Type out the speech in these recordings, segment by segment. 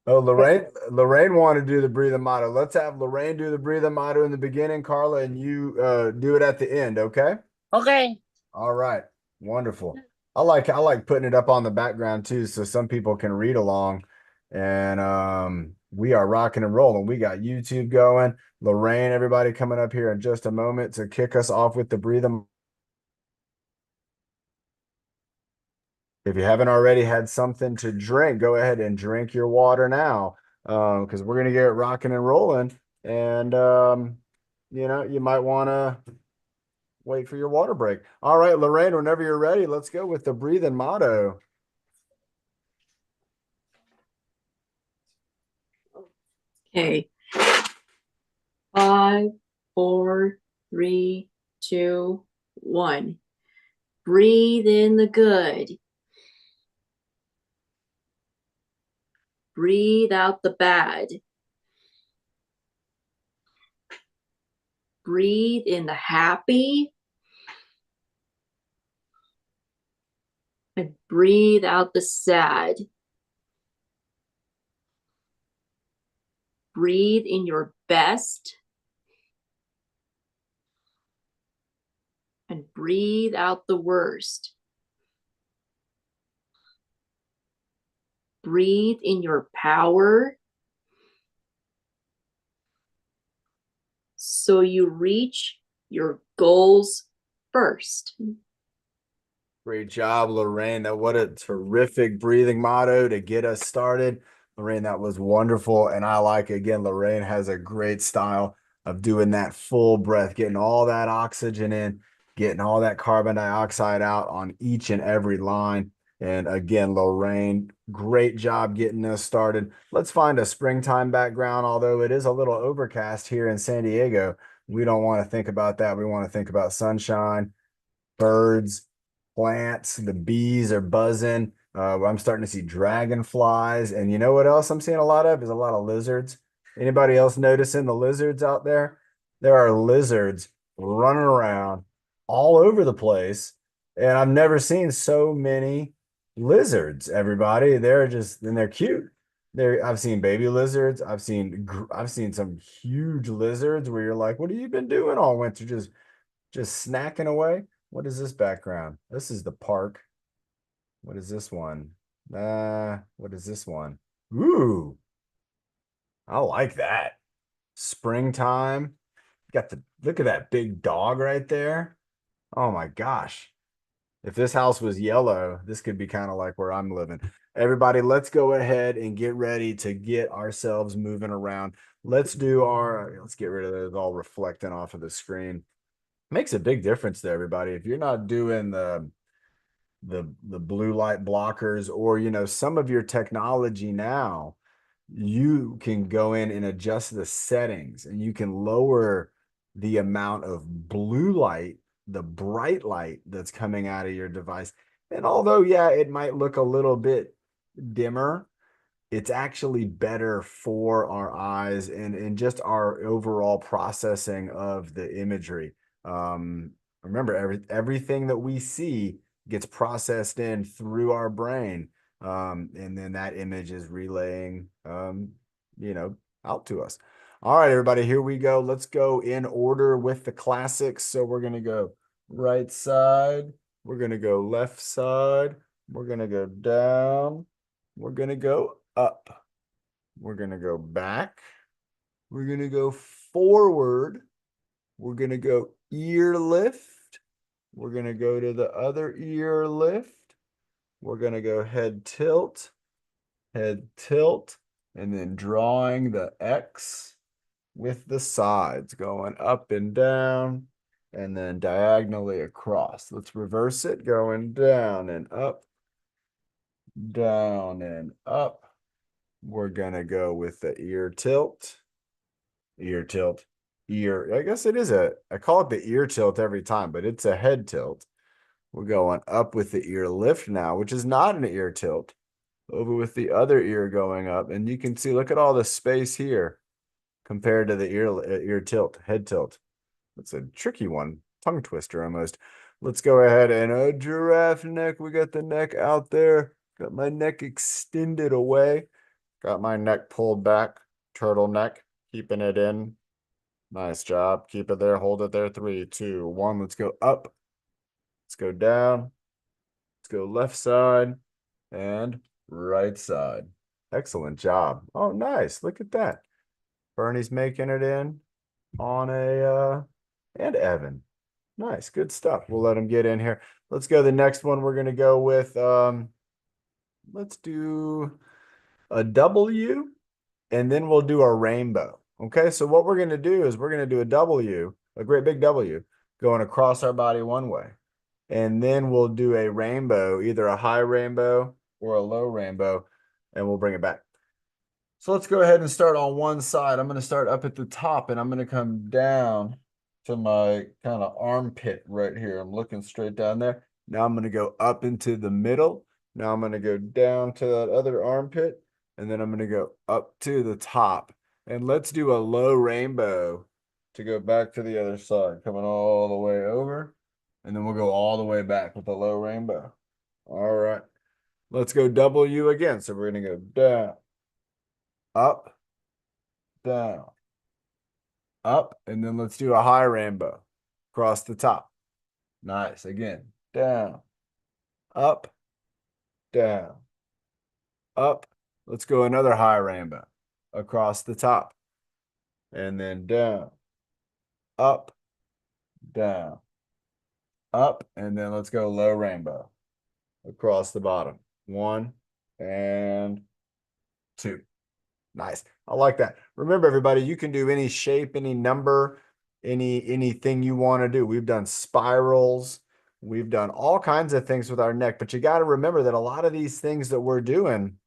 Oh, Lorraine wanted to do the breathing motto. Let's have Lorraine do the breathing motto in the beginning, Carla, and you do it at the end, okay? Okay. All right. Wonderful. I like putting it up on the background too, so some people can read along. And we are rocking and rolling. We got YouTube going. Lorraine, everybody coming up here in just a moment to kick us off with the breathing. If you haven't already had something to drink, go ahead and drink your water now. Because we're gonna get rocking and rolling. And you might want to wait for your water break. All right, Lorraine, whenever you're ready, let's go with the breathing motto. Okay. 5, 4, 3, 2, 1. Breathe in the good. Breathe out the bad. Breathe in the happy. And breathe out the sad. Breathe in your best. And breathe out the worst. Breathe in your power so you reach your goals first. Great job, Lorraine. What a terrific breathing motto to get us started. Lorraine, that was wonderful. And I like, again, Lorraine has a great style of doing that full breath, getting all that oxygen in, getting all that carbon dioxide out on each and every line. And again, Lorraine, great job getting us started. Let's find a springtime background, although it is a little overcast here in San Diego. We don't want to think about that. We want to think about sunshine, birds, plants. The bees are buzzing. I'm starting to see dragonflies. And you know what else I'm seeing a lot of is a lot of lizards. Anybody else noticing the lizards out there? There are lizards running around all over the place. And I've never seen so many lizards, everybody. They're cute. I've seen baby lizards. I've seen some huge lizards where you're like, what have you been doing all winter? Just snacking away. What is this background? This is the park. What is this one? What is this one? Ooh, I like that. Springtime. Got the look at that big dog right there. Oh my gosh. If this house was yellow, this could be kind of like where I'm living. Everybody, let's go ahead and get ready to get ourselves moving around. Let's get rid of those all reflecting off of the screen. Makes a big difference to everybody. If you're not doing the blue light blockers, or some of your technology now, you can go in and adjust the settings, and you can lower the amount of blue light, the bright light that's coming out of your device. And although, yeah, it might look a little bit dimmer, it's actually better for our eyes and just our overall processing of the imagery. Remember, everything that we see gets processed in through our brain, and then that image is relaying, you know, out to us. All right, everybody, here we go. Let's go in order with the classics. So we're gonna go right side. We're gonna go left side. We're gonna go down. We're going to go up. We're going to go back. We're going to go forward. We're going to go ear lift. We're going to go to the other ear lift. We're going to go head tilt, and then drawing the X with the sides going up and down, and then diagonally across. Let's reverse it, going down and up, down and up. We're gonna go with the ear tilt, ear. I guess it is I call it the ear tilt every time, but it's a head tilt. We're going up with the ear lift now, which is not an ear tilt. Over with the other ear going up, and you can see, look at all the space here compared to the ear tilt, head tilt. It's a tricky one, tongue twister almost. Let's go ahead and a giraffe neck. We got the neck out there. Got my neck extended away. Got my neck pulled back, turtleneck, keeping it in. Nice job. Keep it there, hold it there. 3, 2, 1. Let's go up. Let's go down. Let's go left side and right side. Excellent job. Oh, nice. Look at that. Bernie's making it in on and Evan. Nice, good stuff. We'll let him get in here. Let's go to the next one. We're gonna go with let's do a W and then we'll do a rainbow. Okay, so what we're gonna do is we're gonna do a W, a great big W, going across our body one way. And then we'll do a rainbow, either a high rainbow or a low rainbow, and we'll bring it back. So let's go ahead and start on one side. I'm going to start up at the top and I'm going to come down to my kind of armpit right here. I'm looking straight down there. Now I'm going to go up into the middle. Now I'm going to go down to that other armpit and then I'm going to go up to the top. And let's do a low rainbow to go back to the other side, coming all the way over. And then we'll go all the way back with a low rainbow. All right. Let's go W again. So we're going to go down, up, down, up, and then let's do a high rainbow across the top. Nice. Again, down, up, down, up. Let's go another high rainbow across the top. And then down, up, down, up, and then let's go low rainbow across the bottom. 1 and 2. Nice. I like that. Remember, everybody, you can do any shape, any number, anything you want to do. We've done spirals. We've done all kinds of things with our neck, but you got to remember that a lot of these things that we're doing,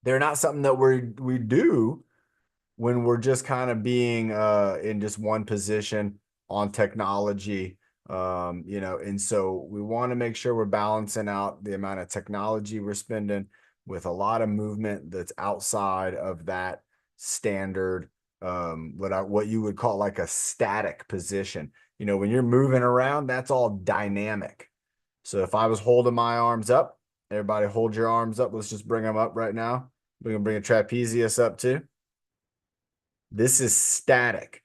they're not something that we do when we're just kind of being in just one position on technology. And so we want to make sure we're balancing out the amount of technology we're spending with a lot of movement that's outside of that standard, what you would call like a static position. When you're moving around, that's all dynamic. So if I was holding my arms up, everybody hold your arms up. Let's just bring them up right now. We're gonna bring a trapezius up too. This is static.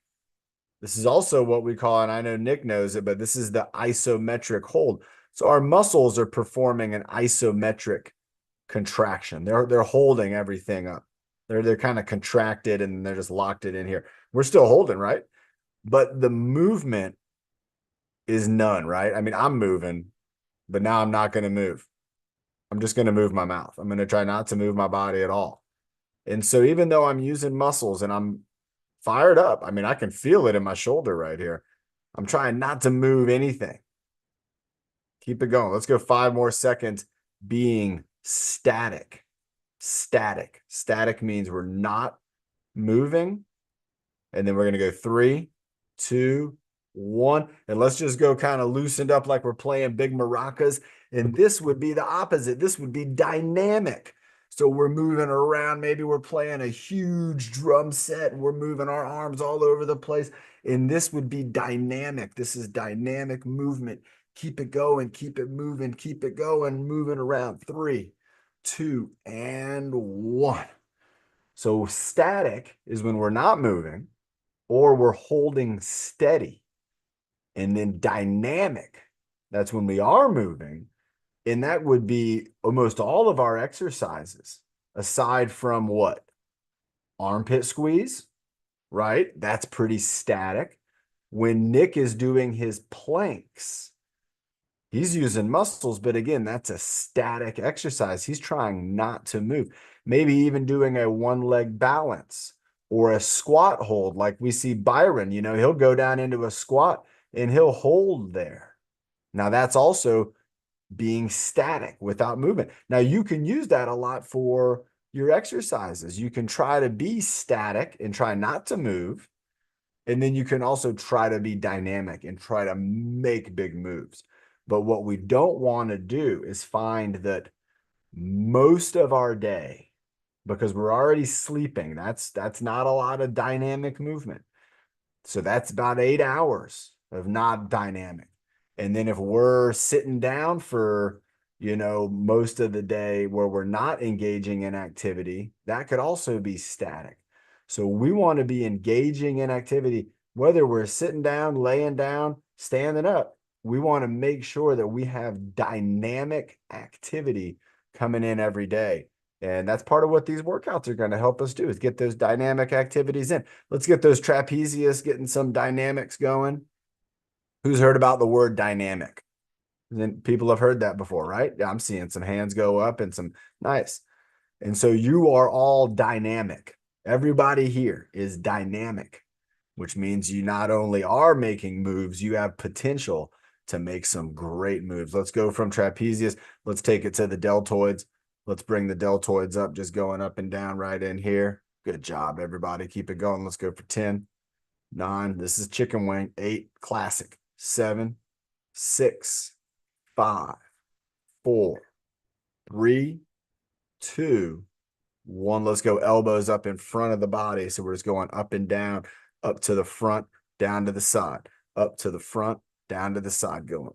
This is also what we call, and I know Nick knows it, but this is the isometric hold. So our muscles are performing an isometric contraction. They're holding everything up. They're kind of contracted and they're just locked it in here. We're still holding, right? But the movement is none, right? I mean, I'm moving, but now I'm not going to move. I'm just going to move my mouth. I'm going to try not to move my body at all. And so even though I'm using muscles and I'm fired up, I mean, I can feel it in my shoulder right here. I'm trying not to move anything. Keep it going. Let's go 5 more seconds being static. Static. Static means we're not moving. And then we're going to go 3, 2, 1. And let's just go kind of loosened up like we're playing big maracas. And this would be the opposite. This would be dynamic. So we're moving around. Maybe we're playing a huge drum set and we're moving our arms all over the place. And this would be dynamic. This is dynamic movement. Keep it going. Keep it moving. Keep it going. Moving around. 3, 2, and 1. So static is when we're not moving or we're holding steady. And then dynamic, that's when we are moving. And that would be almost all of our exercises, aside from what? Armpit squeeze, right? That's pretty static. When Nick is doing his planks, he's using muscles, but again, that's a static exercise. He's trying not to move. Maybe even doing a one-leg balance or a squat hold, like we see Byron, he'll go down into a squat and he'll hold there. Now, that's also being static without movement. Now, you can use that a lot for your exercises. You can try to be static and try not to move. And then you can also try to be dynamic and try to make big moves. But what we don't want to do is find that most of our day, because we're already sleeping, that's not a lot of dynamic movement. So that's about 8 hours of not dynamic. And then if we're sitting down for, most of the day where we're not engaging in activity, that could also be static. So we want to be engaging in activity, whether we're sitting down, laying down, standing up. We want to make sure that we have dynamic activity coming in every day. And that's part of what these workouts are going to help us do is get those dynamic activities in. Let's get those trapezius getting some dynamics going. Who's heard about the word dynamic? Then people have heard that before, right? Yeah, I'm seeing some hands go up and some nice. And so you are all dynamic. Everybody here is dynamic, which means you not only are making moves, you have potential to make some great moves. Let's go from trapezius. Let's take it to the deltoids. Let's bring the deltoids up, just going up and down right in here. Good job, everybody. Keep it going. Let's go for 10, 9. This is chicken wing. 8, classic. 7, 6, 5, 4, 3, 2, 1. Let's go elbows up in front of the body. So we're just going up and down, up to the front, down to the side, up to the front, down to the side going.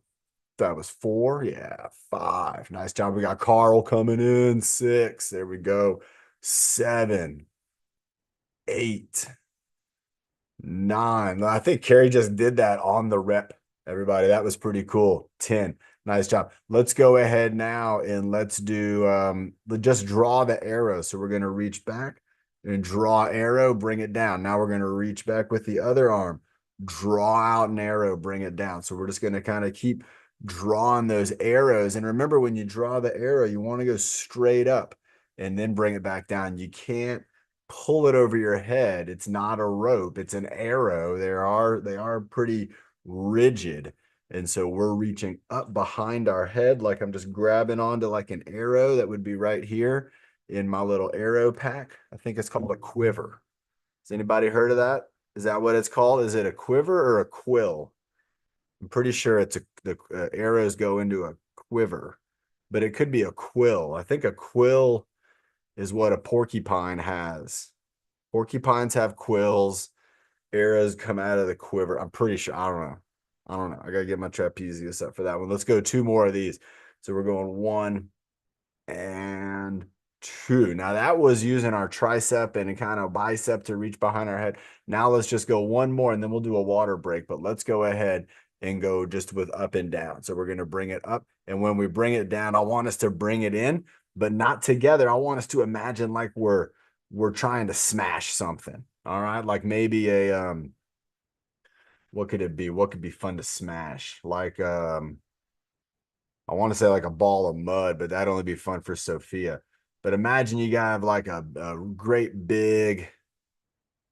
That was 4. Yeah, 5. Nice job. We got Carl coming in. 6. There we go. 7, 8, 9. I think Carrie just did that on the rep, everybody. That was pretty cool. 10. Nice job. Let's go ahead now and let's do just draw the arrow. So we're going to reach back and draw arrow, bring it down. Now we're going to reach back with the other arm, draw out an arrow, bring it down. So we're just going to kind of keep drawing those arrows. And remember, when you draw the arrow, you want to go straight up and then bring it back down. You can't pull it over your head. It's not a rope, it's an arrow. They are pretty rigid. And so we're reaching up behind our head, like I'm just grabbing onto like an arrow that would be right here in my little arrow pack. I think it's called a quiver. Has anybody heard of that? Is that what it's called? Is it a quiver or a quill? I'm pretty sure the arrows go into a quiver, but it could be a quill. I think a quill is what a porcupine has. Porcupines have quills. Arrows come out of the quiver. I'm pretty sure. I don't know. I gotta get my trapezius up for that one. Let's go 2 more of these. So we're going 1 and 2. Now that was using our tricep and kind of bicep to reach behind our head. Now let's just go 1 more and then we'll do a water break. But let's go ahead and go just with up and down. So we're going to bring it up. And when we bring it down, I want us to bring it in, but not together. I want us to imagine like we're trying to smash something. All right. Like maybe what could it be? What could be fun to smash? Like, I want to say like a ball of mud, but that'd only be fun for Sophia. But imagine you got like a great big,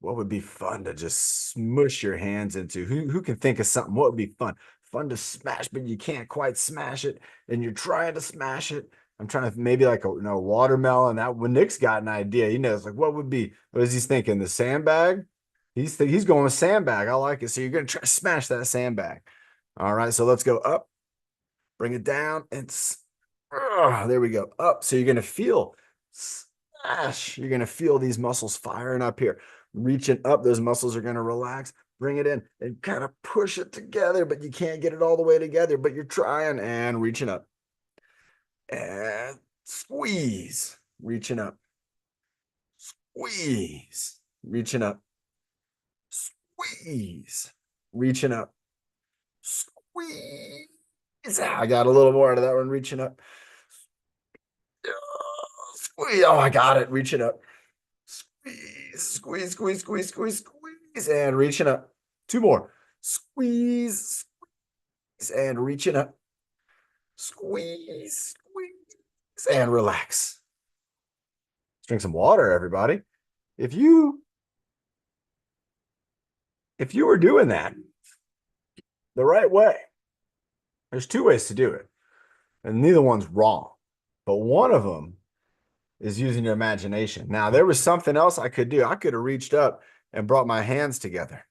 what would be fun to just smush your hands into? Who can think of something? What would be fun? Fun to smash, but you can't quite smash it, and you're trying to smash it. I'm trying to maybe like a watermelon. That when Nick's got an idea, it's like what would be what is he thinking? The sandbag? He's going with sandbag. I like it. So you're gonna try to smash that sandbag. All right, so let's go up, bring it down, and there we go. Up. So you're gonna feel smash. You're gonna feel these muscles firing up here, reaching up. Those muscles are gonna relax. Bring it in and kind of push it together, but you can't get it all the way together. But you're trying and reaching up and squeeze, reaching up, squeeze, reaching up, squeeze, reaching up, squeeze. I got a little more out of that one, reaching up. Squeeze. Oh, I got it, reaching up. Squeeze, squeeze, squeeze, squeeze, squeeze, squeeze, and reaching up. 2 more. Squeeze, squeeze, and reaching up. Squeeze, squeeze, and relax. Let's drink some water, everybody. If you were doing that the right way, there's 2 ways to do it, and neither one's wrong. But one of them is using your imagination. Now, there was something else I could do. I could have reached up and brought my hands together.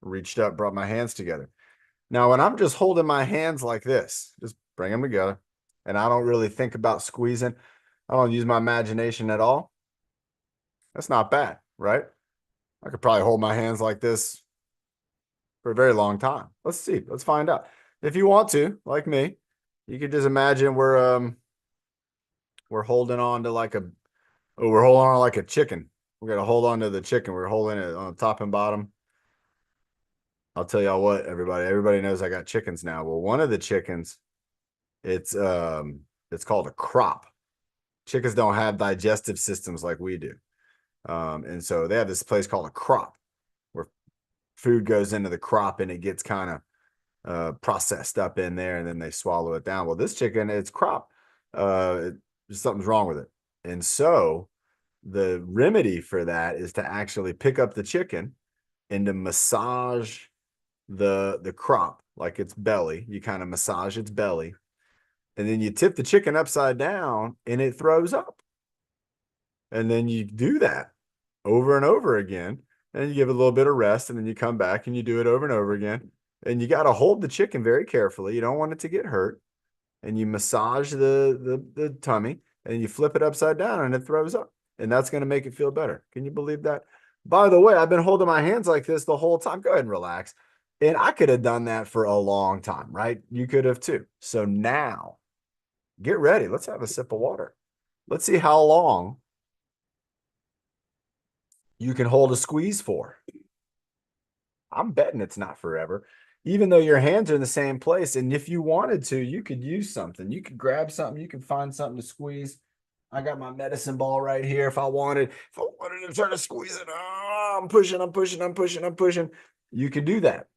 Reached up, brought my hands together. Now, when I'm just holding my hands like this, just bring them together, and I don't really think about squeezing, I don't use my imagination at all, that's not bad, right? I could probably hold my hands like this for a very long time. Let's see. Let's find out. If you want to, like me, You could just imagine we're holding on to like we're holding on like a chicken. We're gonna hold on to the chicken. We're holding it on top and bottom. I'll tell y'all what, everybody knows I got chickens now. Well, one of the chickens, it's it's called a crop. Chickens don't have digestive systems like we do. And so they have this place called a crop where food goes into the crop and it gets kind of processed up in there and then they swallow it down. Well, this chicken, it's crop. Something's wrong with it. And so the remedy for that is to actually pick up the chicken and to massage the crop like its belly. You kind of massage its belly, and then you tip the chicken upside down and it throws up. And then you do that over and over again. And you give it a little bit of rest, and then you come back and you do it over and over again. And you got to hold the chicken very carefully. You don't want it to get hurt. And you massage the tummy, and you flip it upside down, and it throws up. And that's going to make it feel better. Can you believe that? By the way, I've been holding my hands like this the whole time. Go ahead and relax. And I could have done that for a long time, right? You could have too. So now, get ready. Let's have a sip of water. Let's see how long you can hold a squeeze for. I'm betting it's not forever, even though your hands are in the same place. And if you wanted to, you could use something. You could grab something. You could find something to squeeze. I got my medicine ball right here. If I wanted to try to squeeze it, I'm pushing, I'm pushing, I'm pushing, I'm pushing. You could do that.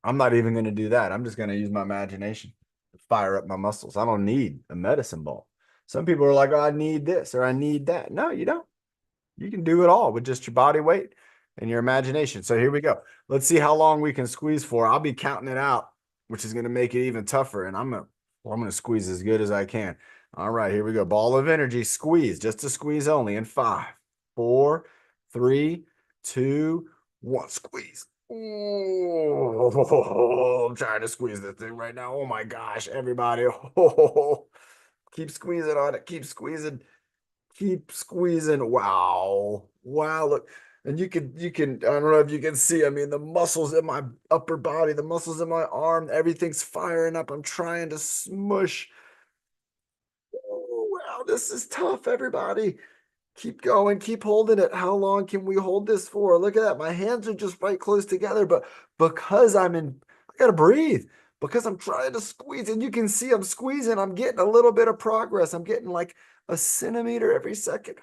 I'm not even going to do that. I'm just going to use my imagination to fire up my muscles. I don't need a medicine ball. Some people are like, oh, I need this or I need that. No, you don't. You can do it all with just your body weight and your imagination. So here we go. Let's see how long we can squeeze for. I'll be counting it out, which is going to make it even tougher. And I'm gonna squeeze as good as I can. All right, here we go. Ball of energy, squeeze, just a squeeze only in 5, 4, 3, 2, 1. Squeeze. Oh, I'm trying to squeeze this thing right now. Oh my gosh, everybody. Oh, keep squeezing on it. Keep squeezing. Keep squeezing. Wow. Wow. Look. And I don't know if you can see, I mean, the muscles in my upper body, the muscles in my arm, everything's firing up. I'm trying to smush. Oh, wow. This is tough, everybody. Keep going, keep holding it. How long can we hold this for? Look at that. My hands are just right close together, but because I gotta breathe because I'm trying to squeeze. And you can see I'm squeezing. I'm getting a little bit of progress. I'm getting like a centimeter every second.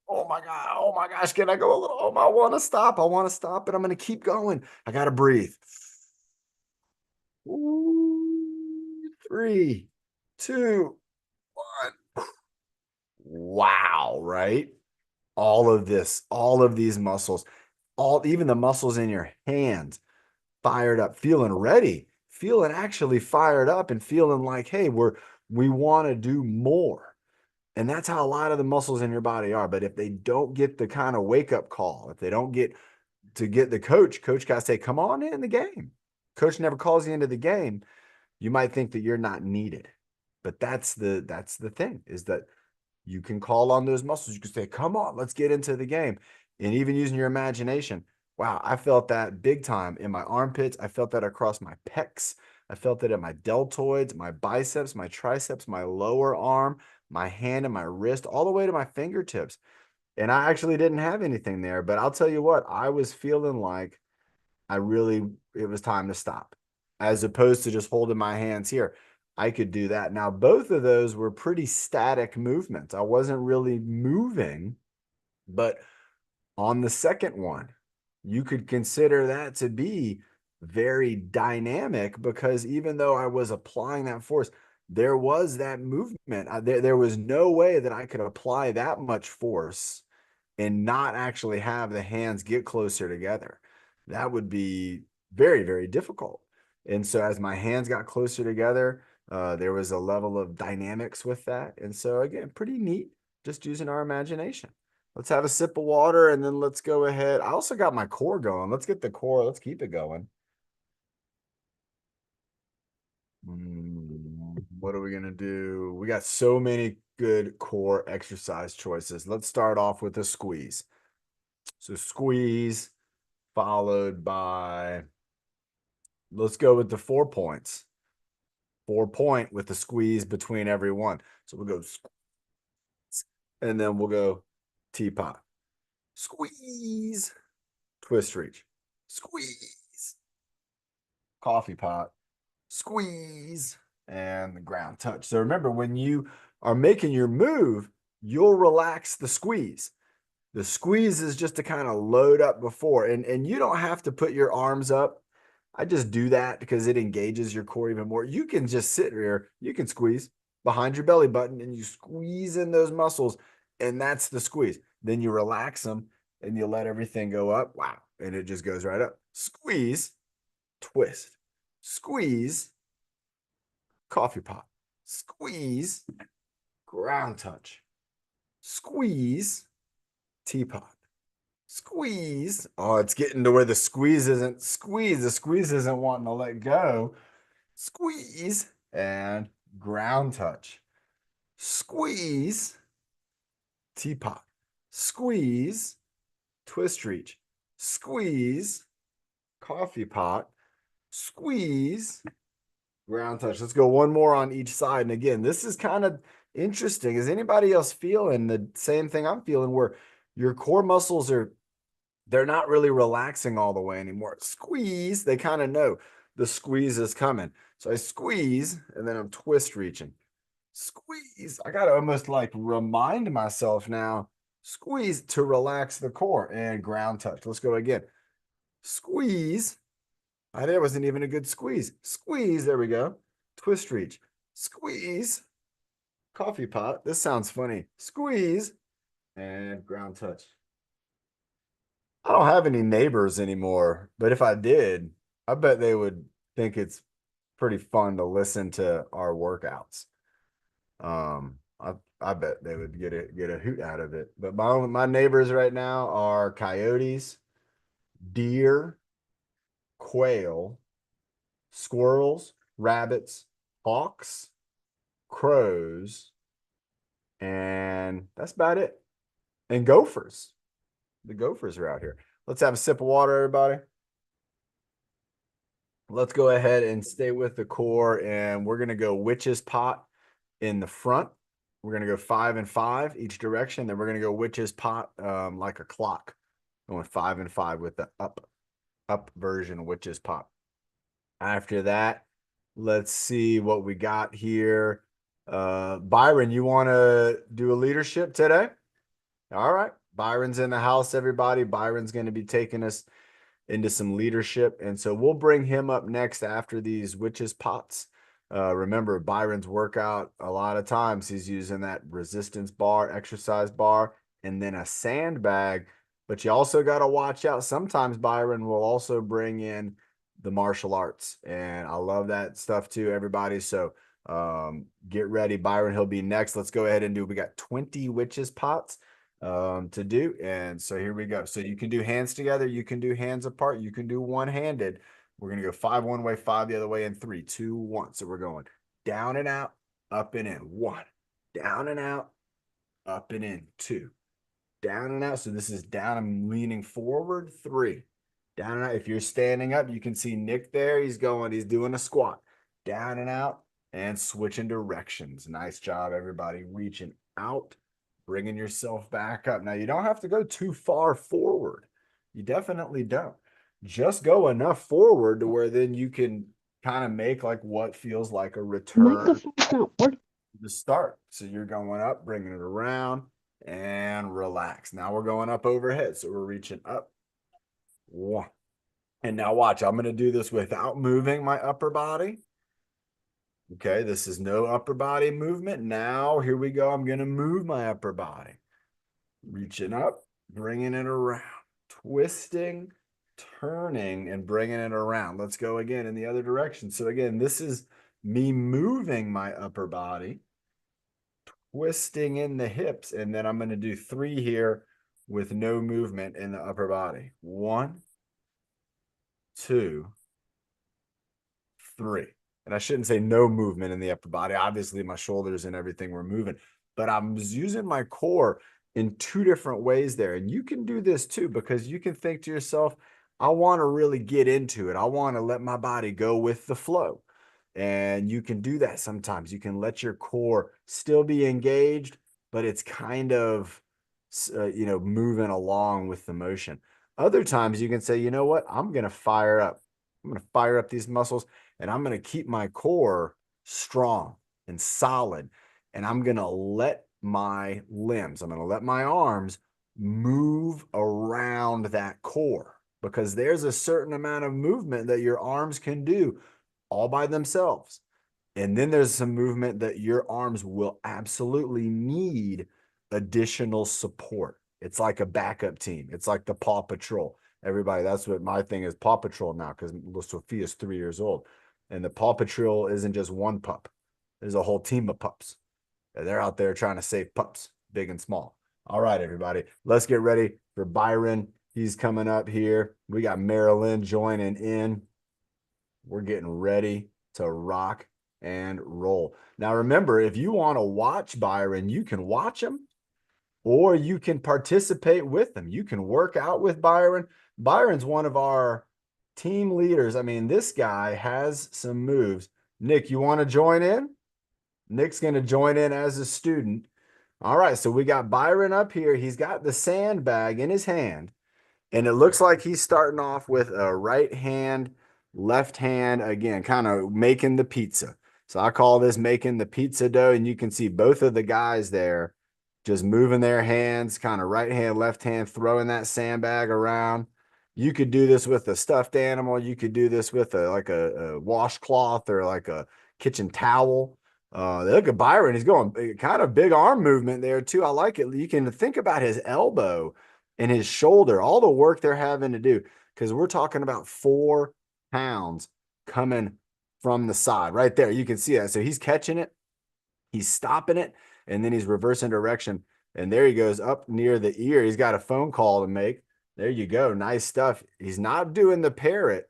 Oh my God. Oh my gosh. Can I go a little? Oh, I want to stop. I want to stop, but I'm going to keep going. I got to breathe. Ooh, 3, 2, 1. Wow. Right. All of these muscles, even the muscles in your hands fired up, feeling ready, feeling actually fired up and feeling like, hey, we want to do more. And that's how a lot of the muscles in your body are. But if they don't get the kind of wake up call, if they don't get the coach got to say, come on in the game. Coach never calls you into the game. You might think that you're not needed. But that's the thing is that you can call on those muscles. You can say, come on, let's get into the game. And even using your imagination. Wow, I felt that big time in my armpits. I felt that across my pecs. I felt it at my deltoids, my biceps, my triceps, my lower arm, my hand and my wrist, all the way to my fingertips. And I actually didn't have anything there, but I'll tell you what, I was feeling like it was time to stop, as opposed to just holding my hands here. I could do that. Now, both of those were pretty static movements. I wasn't really moving, but on the second one, you could consider that to be very dynamic because even though I was applying that force, there was that movement. There was no way that I could apply that much force and not actually have the hands get closer together. That would be very, very difficult. And so as my hands got closer together, there was a level of dynamics with that. And so again, pretty neat, just using our imagination. Let's have a sip of water and then let's go ahead. I also got my core going. Let's get the core. Let's keep it going. What are we going to do? We got so many good core exercise choices. Let's start off with a squeeze. So squeeze followed by, let's go with the 4 points. 4-point with the squeeze between every one. So we'll go, and then we'll go teapot, squeeze, twist reach, squeeze, coffee pot, squeeze, and the ground touch. So remember, when you are making your move, you'll relax the squeeze. The squeeze is just to kind of load up before, and you don't have to put your arms up. I just do that because it engages your core even more. You can just sit here, you can squeeze behind your belly button and you squeeze in those muscles, and that's the squeeze. Then you relax them and you let everything go up. Wow. And it just goes right up. Squeeze, twist, squeeze, coffee pot, squeeze, ground touch, squeeze, teapot, squeeze. Oh, it's getting to where the squeeze isn't squeeze. The squeeze isn't wanting to let go. Squeeze and ground touch. Squeeze, teapot. Squeeze, twist reach. Squeeze, coffee pot. Squeeze, ground touch. Let's go one more on each side. And again, this is kind of interesting. Is anybody else feeling the same thing I'm feeling, where your core muscles they're not really relaxing all the way anymore? Squeeze, they kind of know the squeeze is coming. So I squeeze and then I'm twist reaching. Squeeze. I got to almost like remind myself now, squeeze to relax the core, and ground touch. Let's go again. Squeeze. There wasn't even a good squeeze. Squeeze. There we go. Twist reach. Squeeze. Coffee pot. This sounds funny. Squeeze and ground touch. I don't have any neighbors anymore, but if I did, I bet they would think it's pretty fun to listen to our workouts. I bet they would get a hoot out of it. But my neighbors right now are coyotes, deer, quail, squirrels, rabbits, hawks, crows, and that's about it. And gophers. The gophers are out here. Let's have a sip of water, everybody. Let's go ahead and stay with the core, and we're going to go witch's pot in the front. We're going to go 5 and 5 each direction. Then we're going to go witch's pot like a clock, going 5 and 5 with the up version witch's pot. After that, let's see what we got here. Byron, you want to do a leadership today? All right. Byron's in the house, everybody. Byron's going to be taking us into some leadership. And so we'll bring him up next after these witches pots. Remember, Byron's workout, a lot of times he's using that resistance bar, exercise bar, and then a sandbag. But you also got to watch out. Sometimes Byron will also bring in the martial arts. And I love that stuff too, everybody. So get ready. Byron, he'll be next. Let's go ahead and we got 20 witches pots to do. And so here we go. So you can do hands together, you can do hands apart, you can do one-handed. We're going to go 5 one way, 5 the other way, and 3, 2, 1. So we're going down and out, up and in. 1, down and out, up and in. 2, down and out. So this is down. I'm leaning forward. 3, down and out. If you're standing up, you can see Nick there. He's doing a squat. Down and out and switching directions. Nice job, everybody. Reaching out, bringing yourself back up. Now, you don't have to go too far forward. You definitely don't. Just go enough forward to where then you can kind of make like what feels like a return to the start. So you're going up, bringing it around, and relax. Now we're going up overhead. So we're reaching up. 1. And now watch, I'm going to do this without moving my upper body. Okay, this is no upper body movement. Now, here we go. I'm going to move my upper body. Reaching up, bringing it around, twisting, turning, and bringing it around. Let's go again in the other direction. So again, this is me moving my upper body, twisting in the hips, and then I'm going to do 3 here with no movement in the upper body. 1, 2, 3. And I shouldn't say no movement in the upper body. Obviously, my shoulders and everything were moving, but I'm using my core in 2 different ways there. And you can do this too, because you can think to yourself, I want to really get into it. I want to let my body go with the flow. And you can do that sometimes. You can let your core still be engaged, but it's kind of, moving along with the motion. Other times you can say, you know what? I'm going to fire up. I'm going to fire up these muscles and I'm going to keep my core strong and solid. And I'm going to let my limbs, I'm going to let my arms move around that core because there's a certain amount of movement that your arms can do all by themselves. And then there's some movement that your arms will absolutely need additional support. It's like a backup team. It's like the Paw Patrol. Everybody, that's what my thing is, Paw Patrol now, because Sophia's 3 years old. And the Paw Patrol isn't just one pup. There's a whole team of pups. They're out there trying to save pups, big and small. All right, everybody, let's get ready for Byron. He's coming up here. We got Marilyn joining in. We're getting ready to rock and roll. Now, remember, if you want to watch Byron, you can watch him or you can participate with him. You can work out with Byron. Byron's one of our team leaders. I mean, this guy has some moves. Nick, you want to join in? Nick's going to join in as a student. All right, so we got Byron up here. He's got the sandbag in his hand, and it looks like he's starting off with a right hand, left hand, again, kind of making the pizza. So I call this making the pizza dough, and you can see both of the guys there just moving their hands, kind of right hand, left hand, throwing that sandbag around. You could do this with a stuffed animal. You could do this with a washcloth or like a kitchen towel. Look at Byron. He's going kind of big arm movement there too. I like it. You can think about his elbow and his shoulder, all the work they're having to do, because we're talking about 4 pounds coming from the side right there. You can see that. So he's catching it, he's stopping it, and then he's reversing direction. And there he goes up near the ear. He's got a phone call to make. There you go. Nice stuff. He's not doing the parrot.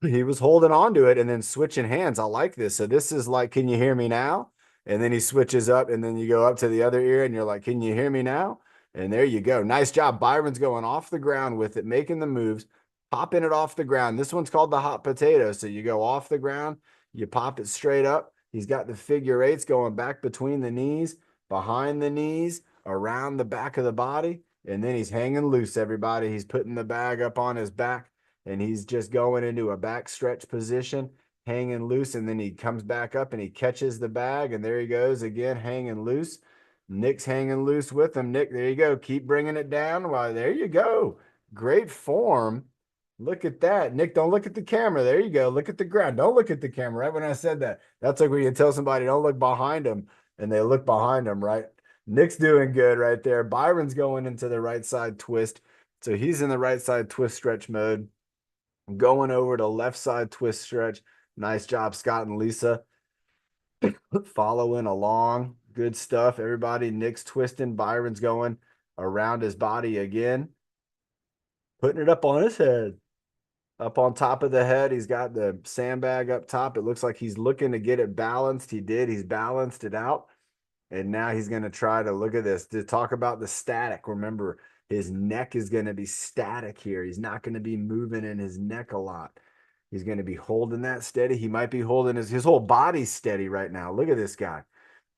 He was holding on to it and then switching hands. I like this. So this is like, can you hear me now? And then he switches up and then you go up to the other ear and you're like, can you hear me now? And there you go. Nice job. Byron's going off the ground with it, making the moves, popping it off the ground. This one's called the hot potato. So you go off the ground, you pop it straight up. He's got the figure eights going back between the knees, behind the knees, around the back of the body. And then he's hanging loose, everybody. He's putting the bag up on his back and he's just going into a back stretch position, hanging loose. And then he comes back up and he catches the bag. And there he goes again, hanging loose. Nick's hanging loose with him. Nick, there you go. Keep bringing it down. Well, there you go. Great form. Look at that. Nick, don't look at the camera. There you go. Look at the ground. Don't look at the camera. Right when I said that. That's like when you tell somebody, don't look behind them, and they look behind them, right? Nick's doing good right there. Byron's going into the right side twist. So he's in the right side twist stretch mode. Going over to left side twist stretch. Nice job, Scott and Lisa. Following along. Good stuff, everybody. Nick's twisting. Byron's going around his body again. Putting it up on his head. Up on top of the head. He's got the sandbag up top. It looks like he's looking to get it balanced. He did. He's balanced it out. And now he's going to try to look at this to talk about the static. Remember, his neck is going to be static here. He's not going to be moving in his neck a lot. He's going to be holding that steady. He might be holding his whole body steady right now. Look at this guy.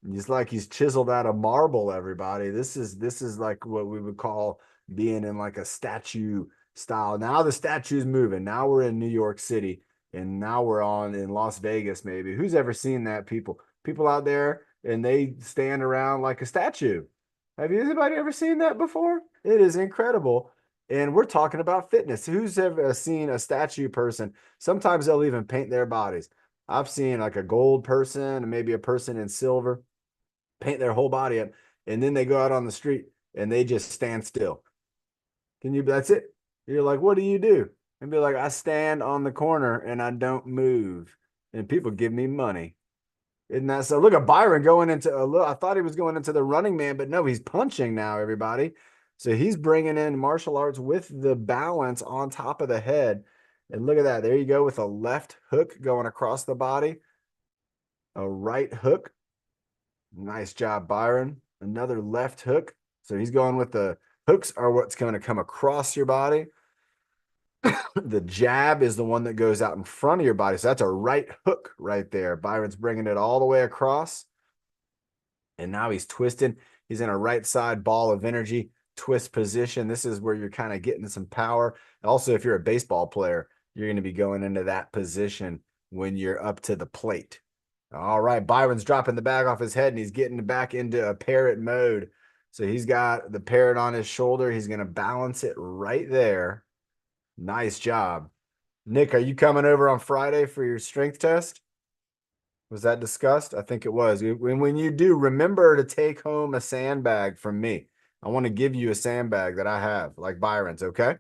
He's like he's chiseled out of marble, everybody. This is like what we would call being in like a statue style. Now the statue's moving. Now we're in New York City, and now we're on in Las Vegas, maybe. Who's ever seen that? People out there, and they stand around like a statue. Have you anybody ever seen that before? It is incredible. And we're talking about fitness. Who's ever seen a statue person? Sometimes they'll even paint their bodies. I've seen like a gold person and maybe a person in silver paint their whole body up, and then they go out on the street and they just stand still. That's it. You're like, what do you do? And be like, I stand on the corner and I don't move. And people give me money. Isn't that so? Look at Byron going into a little. I thought he was going into the running man, but no, he's punching now, everybody. So he's bringing in martial arts with the balance on top of the head. And look at that. There you go with a left hook going across the body, a right hook. Nice job, Byron. Another left hook. So he's going with the hooks are what's going to come across your body. The jab is the one that goes out in front of your body. So that's a right hook right there. Byron's bringing it all the way across. And now he's twisting. He's in a right side ball of energy twist position. This is where you're kind of getting some power. Also, if you're a baseball player, you're going to be going into that position when you're up to the plate. All right, Byron's dropping the bag off his head and he's getting back into a parrot mode. So he's got the parrot on his shoulder. He's going to balance it right there. Nice job. Nick, are you coming over on Friday for your strength test? Was that discussed? I think it was. When you do, remember to take home a sandbag from me. I want to give you a sandbag that I have, like Byron's, okay?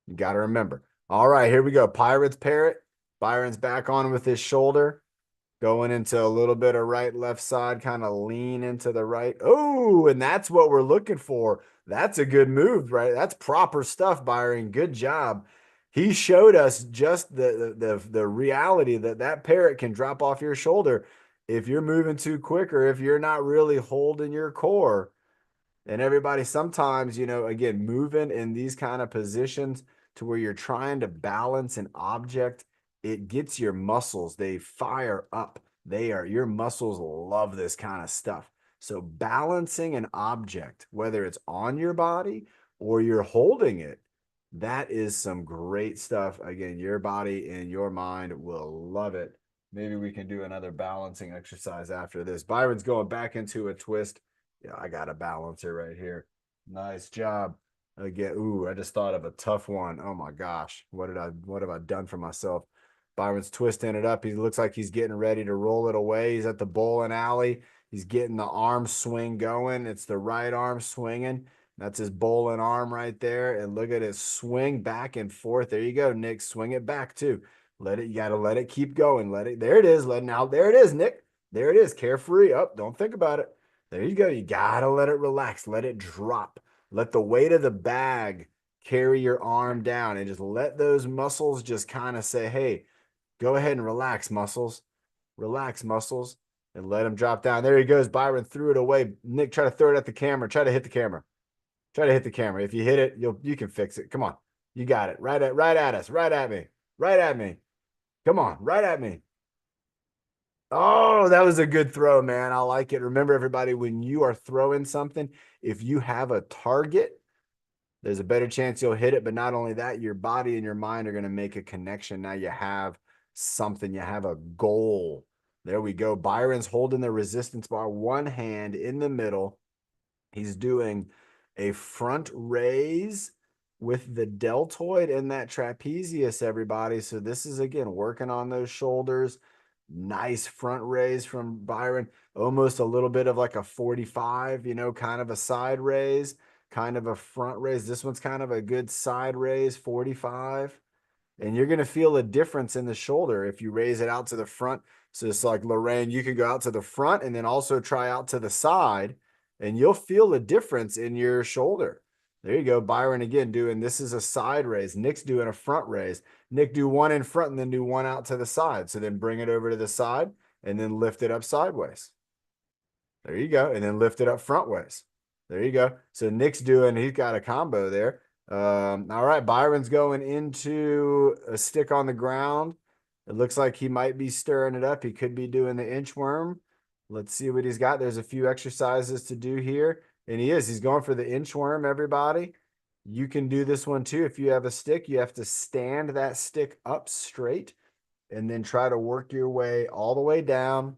You got to remember. All right, here we go. Pirates parrot. Byron's back on with his shoulder. Going into a little bit of right, left side, kind of lean into the right. Oh, and that's what we're looking for. That's a good move, right? That's proper stuff, Byron. Good job. He showed us just the reality that that parrot can drop off your shoulder if you're moving too quick or if you're not really holding your core. And everybody sometimes, again, moving in these kind of positions to where you're trying to balance an object, it gets your muscles, they fire up. Your muscles love this kind of stuff. So balancing an object, whether it's on your body or you're holding it, that is some great stuff. Again, your body and your mind will love it. Maybe we can do another balancing exercise after this. Byron's going back into a twist. Yeah, I got a balancer right here. Nice job. Again, ooh, I just thought of a tough one. Oh my gosh. What have I done for myself? Byron's twisting it up. He looks like he's getting ready to roll it away. He's at the bowling alley. He's getting the arm swing going. It's the right arm swinging. That's his bowling arm right there. And look at it swing back and forth. There you go, Nick. Swing it back too. You gotta let it keep going. There it is. There it is, Nick. There it is. Carefree. Up. Don't think about it. There you go. You gotta let it relax. Let it drop. Let the weight of the bag carry your arm down and just let those muscles just kind of say, hey, go ahead and relax, muscles. Relax, muscles. And let them drop down. There he goes. Byron threw it away. Nick, try to throw it at the camera. Try to hit the camera. Try to hit the camera. If you hit it, you can fix it. Come on. You got it. Right at us. Right at me. Right at me. Come on. Right at me. Oh, that was a good throw, man. I like it. Remember, everybody, when you are throwing something, if you have a target, there's a better chance you'll hit it. But not only that, your body and your mind are going to make a connection. Now you have something, you have a goal. There we go. Byron's holding the resistance bar, one hand in the middle. He's doing a front raise with the deltoid and that trapezius, everybody. So this is, again, working on those shoulders. Nice front raise from Byron. Almost a little bit of like a 45, kind of a side raise, kind of a front raise. This one's kind of a good side raise, 45. And you're going to feel a difference in the shoulder if you raise it out to the front. So it's like, Lorraine, you can go out to the front and then also try out to the side, and you'll feel a difference in your shoulder. There you go. Byron again this is a side raise. Nick's doing a front raise. Nick, do one in front and then do one out to the side. So then bring it over to the side and then lift it up sideways. There you go. And then lift it up front ways. There you go. So Nick's he's got a combo there. All right, Byron's going into a stick on the ground. It looks like he might be stirring it up. He could be doing the inchworm. Let's see what he's got. There's a few exercises to do here. And he's going for the inchworm, everybody. You can do this one too. If you have a stick, you have to stand that stick up straight and then try to work your way all the way down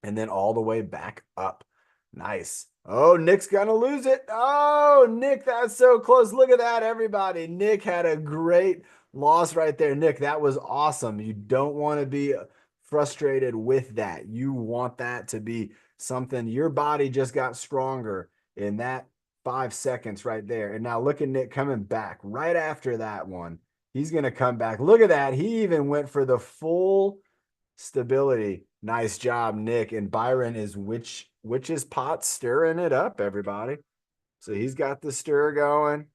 and then all the way back up. Nice. Oh, Nick's gonna lose it. Oh, Nick, that's so close. Look at that, everybody. Nick had a great loss right there. Nick, that was awesome. You don't want to be frustrated with that. You want that to be something your body just got stronger in that 5 seconds right there. And now look at Nick coming back right after that one. He's going to come back. Look at that. He even went for the full stability. Nice job, Nick. And Byron is witch's pot stirring it up, everybody. So he's got the stir going,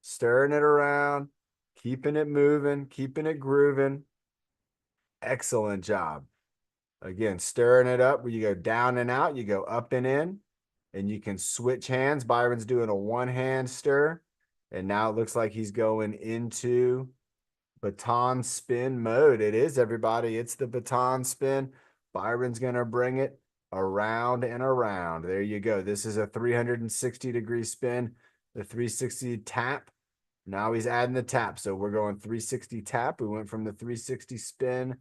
stirring it around, keeping it moving, keeping it grooving. Excellent job. Again, stirring it up where you go down and out, you go up and in, and you can switch hands. Byron's doing a one-hand stir. And now it looks like he's going into baton spin mode. It is, everybody. It's the baton spin. Byron's going to bring it around and around. There you go. This is a 360-degree spin, the 360 tap. Now he's adding the tap. So we're going 360 tap. We went from the 360 spin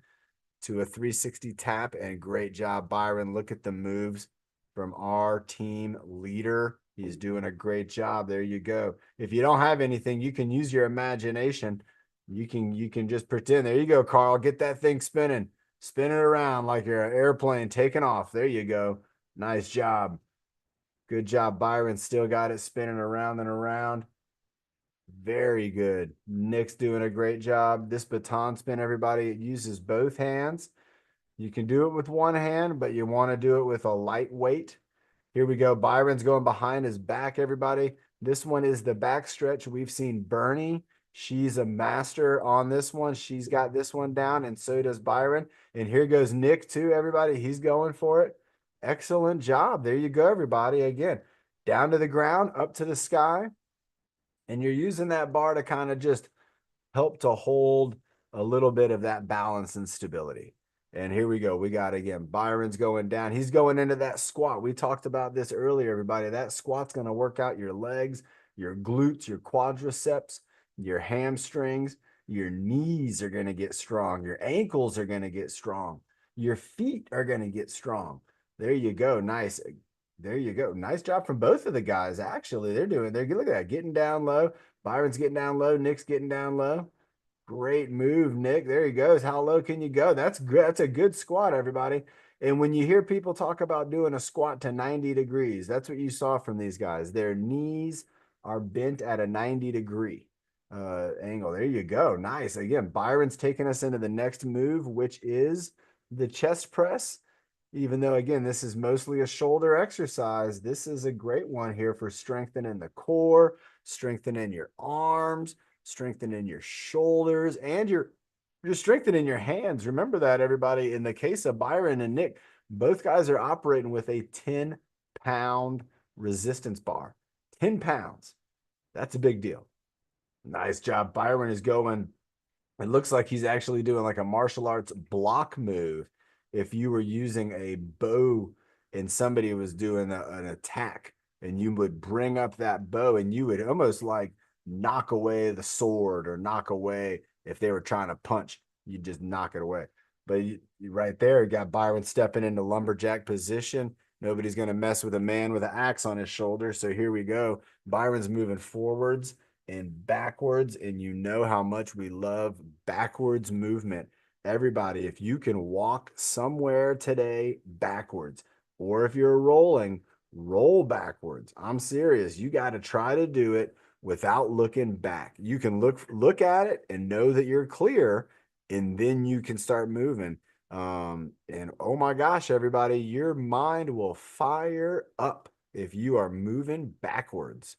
to a 360 tap, and great job, Byron. Look at the moves from our team leader. He's doing a great job. There you go. If you don't have anything, you can use your imagination. You can just pretend. There you go, Carl. Get that thing spinning. Spin it around like you're an airplane taking off. There you go. Nice job. Good job, Byron. Still got it spinning around and around. Very good. Nick's doing a great job. This baton spin, everybody, it uses both hands. You can do it with one hand, but you want to do it with a lightweight. Here we go. Byron's going behind his back, everybody. This one is the back stretch. We've seen Bernie. She's a master on this one. She's got this one down, and so does Byron. And here goes Nick, too, everybody. He's going for it. Excellent job. There you go, everybody. Again, down to the ground, up to the sky. And you're using that bar to kind of just help to hold a little bit of that balance and stability. And here we go. We got, again, Byron's going down. He's going into that squat. We talked about this earlier, everybody. That squat's going to work out your legs, your glutes, your quadriceps, your hamstrings. Your knees are going to get strong. Your ankles are going to get strong. Your feet are going to get strong. There you go. Nice. There you go. Nice job from both of the guys. Actually, they're look at that, getting down low. Byron's getting down low. Nick's getting down low. Great move, Nick. There he goes. How low can you go? That's good. That's a good squat, everybody. And when you hear people talk about doing a squat to 90 degrees, that's what you saw from these guys. Their knees are bent at a 90-degree angle. There you go. Nice. Again, Byron's taking us into the next move, which is the chest press. Even though, again, this is mostly a shoulder exercise, this is a great one here for strengthening the core, strengthening your arms, strengthening your shoulders, and you're strengthening your hands. Remember that, everybody. In the case of Byron and Nick, both guys are operating with a 10-pound resistance bar. 10 pounds. That's a big deal. Nice job. Byron is going. It looks like he's actually doing like a martial arts block move. If you were using a bow and somebody was doing an attack, and you would bring up that bow and you would almost like knock away the sword, or knock away, if they were trying to punch, you just knock it away. But right there, you got Byron stepping into lumberjack position. Nobody's going to mess with a man with an axe on his shoulder. So here we go. Byron's moving forwards and backwards, and you know how much we love backwards movement. Everybody, if you can walk somewhere today backwards, or if you're rolling, roll backwards. I'm serious. You got to try to do it without looking back. You can look at it and know that you're clear, and then you can start moving. And oh my gosh, everybody, your mind will fire up if you are moving backwards.